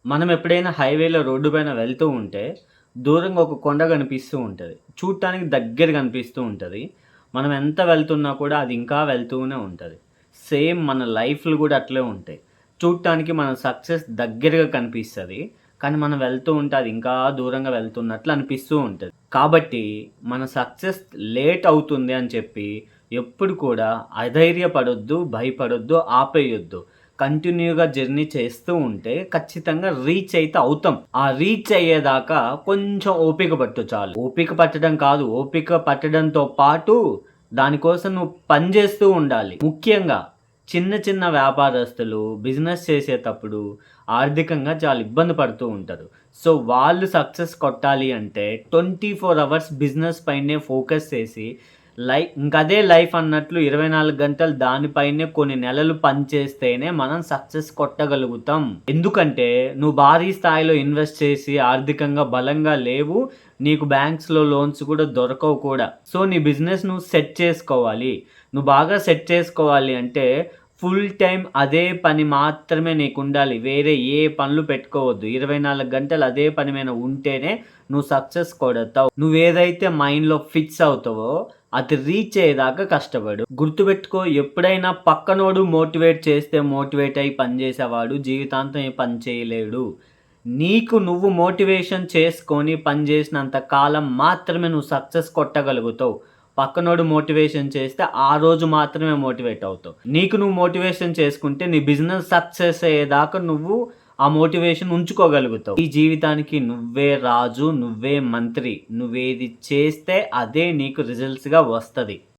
మనం ఎప్పుడైనా హైవేలో రోడ్డు పైన వెళ్తూ ఉంటే, దూరంగా ఒక కొండ కనిపిస్తూ ఉంటది. చూడటానికి దగ్గర కనిపిస్తూ ఉంటది. మనం ఎంత వెళ్తున్నా కూడా అది ఇంకా వెళ్తూనే ఉంటది. సేమ్ మన లైఫ్‌లు గూడా అట్లే ఉంటాయి. చూడటానికి మన సక్సెస్ దగ్గరగా కనిపిస్తది. కానీ మనం వెళ్తూ ఉంటే అది ఇంకా దూరంగా వెళ్తున్నట్లు అనిపిస్తూ ఉంటది. కాబట్టి మన సక్సెస్ లేట్ అవుతుంది అని చెప్పి ఎప్పుడు కూడా అధైర్యపడొద్దు, భయపడొద్దు, ఆపేయొద్దు. కంటిన్యూ‌గా జర్నీ చేస్తూ ఉంటే ఖచ్చితంగా రీచ్ అయితే అవుతాం. ఆ రీచ్ అయ్యేదాకా కొంచెం ఓపిక పట్టు చాలు. ఓపిక పట్టడం కాదు, ఓపిక పట్టడంతో పాటు దానికోసం నువ్వు పని చేస్తూ ఉండాలి. ముఖ్యంగా చిన్న చిన్న వ్యాపారస్తులు బిజినెస్ చేసేటప్పుడు ఆర్థికంగా చాలా ఇబ్బంది పడుతూ ఉంటారు. సో, వాళ్ళు సక్సెస్ కొట్టాలి అంటే 24 అవర్స్ బిజినెస్ పైనే ఫోకస్ చేసి ఇంకదే లైఫ్ అన్నట్లు 24 గంటలు దానిపైనే కొన్ని నెలలు పని చేస్తేనే మనం సక్సెస్ కొట్టగలుగుతాం. ఎందుకంటే నువ్వు భారీ స్థాయిలో ఇన్వెస్ట్ చేసి ఆర్థికంగా బలంగా లేవు. నీకు బ్యాంక్స్‌లో లోన్స్ కూడా దొరకవు కూడా. సో, నీ బిజినెస్ నువ్వు సెట్ చేసుకోవాలి. నువ్వు బాగా సెట్ చేసుకోవాలి అంటే ఫుల్ టైమ్ అదే పని మాత్రమే నీకుండాలి. వేరే ఏ పనులు పెట్టుకోవద్దు. 24 గంటలు అదే పని మీద ఉంటేనే నువ్వు సక్సెస్ కొడతావు. నువ్వేదైతే మైండ్‌లో ఫిక్స్ అవుతావో అది రీచ్ అయ్యేదాకా కష్టపడు. గుర్తుపెట్టుకో, ఎప్పుడైనా పక్కనోడు మోటివేట్ చేస్తే మోటివేట్ అయ్యి పని చేసేవాడు జీవితాంతం ఏ పని చేయలేడు. నీకు నువ్వు మోటివేషన్ చేసుకొని పని చేసినంత కాలం మాత్రమే నువ్వు సక్సెస్ కొట్టగలుగుతావు. పక్కనోడు మోటివేషన్ చేస్తే ఆ రోజు మాత్రమే మోటివేట్ అవుతావు. నీకు నువ్వు మోటివేషన్ చేసుకుంటే నీ బిజినెస్ సక్సెస్ అయ్యేదాకా నువ్వు ఆ మోటివేషన్ ఉంచుకోగలుగుతావు. ఈ జీవితానికి నువ్వే రాజు, నువ్వే మంత్రి. నువ్వేది చేస్తే అదే నీకు రిజల్ట్స్‌గా వస్తది.